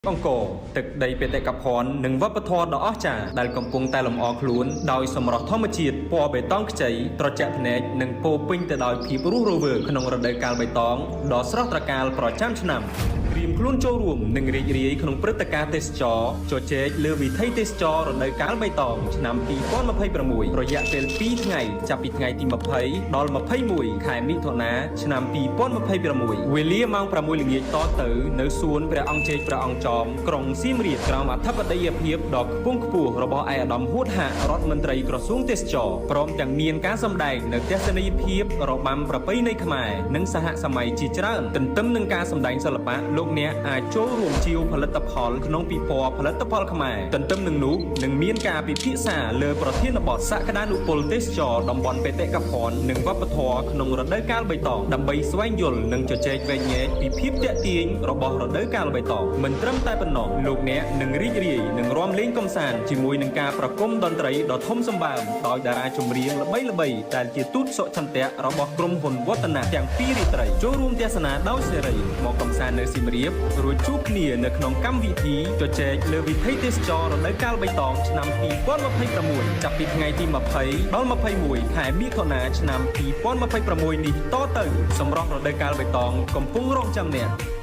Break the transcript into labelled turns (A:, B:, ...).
A: អង្គរទឹកដីបេតិកភណ្ឌនិងវប្បធម៌ដ៏អស្ចារ្យដែលកំពុងតែលម្អខ្លួនដោយសម្រស់ធម្មជាតិពណ៌បេតុងខ្ចីត្រជាក់ភ្នែកនិងពោពេញទៅដោយភាពរស់រវើកក្នុងរដូវកាលបៃតងដ៏ស្រស់ត្រកាលប្រចាំឆ្នាំត្រៀមខ្លួនចូលរួមនិងរីករាយក្នុងព្រឹត្តិការណ៍ទេសចរជជែកលើវិថីទេសចររដូវកាលបៃតងឆ្នាំ2026រយៈពេល2ថ្ងៃចាប់ពីថ្ងៃទី20ដល់21ខែមិថុនាឆ្នាំ2026វេលាម៉ោង6ល្ងាចតទៅនៅសួនព្រះអង្គជ័យព្រះអង្គចោមក្រុងសៀមរាបក្រោមអធិបតីភាពដ៏ខ្ពង់ខ្ពស់របស់ឯកឧត្តមហួតហៈរដ្ឋមន្ត្រីក្រសួងទេសចរព្រមទាំងមានការសម្ដែងនៅទស្សនីយភាពរបាំប្រពៃណីខ្មែរនិងសហសម័យជាច្រើនទន្ទឹមនឹងការសម្ដែងសិល្បៈលោកអ្នកអាចចូលរួមជាវផលិតផលក្នុងពិព័រណ៍ផលិតផលខ្មែរទន្ទឹមនឹងនោះនឹងមានការពិភាក្សាលើប្រធានបទសក្តានុពលទេសចរតំបន់បេតិកភណ្ឌនិងវប្បធម៌ក្នុងរដូវកាលបៃតងដើម្បីស្វែងយល់និងជជែកវែកញែកពីភាពទាក់ទាញរបស់រដូវកាលបៃតងមិនត្រឹមតែប៉ុណ្ណោះលោកអ្នកនឹងរីករាយនឹងរាំលេងកម្សាន្តជាមួយនឹងការប្រគំតន្ត្រីដ៏ធំសម្បើមដោយតារាចម្រៀងល្បីៗដែលជាទូតសុឆន្ទៈរបស់ក្រុមហ៊ុនវឌ្ឍនៈទាំងពីររាត្រីចូលរួមទស្សនាដោយសេរីមកកម្សាន្តនៅសៀមរាបរួចជួបគ្នានៅក្នុងកម្មវិធីជជែកលើវិថីទេសចររដូវកាលបៃតងឆ្នាំ2026ចាប់ពីថ្ងៃទី20ដល់21ខែមិថុនាឆ្នាំ2026នេះតទៅសម្រាប់រដូវកាលបៃតងកំពុងរងចាំអ្នក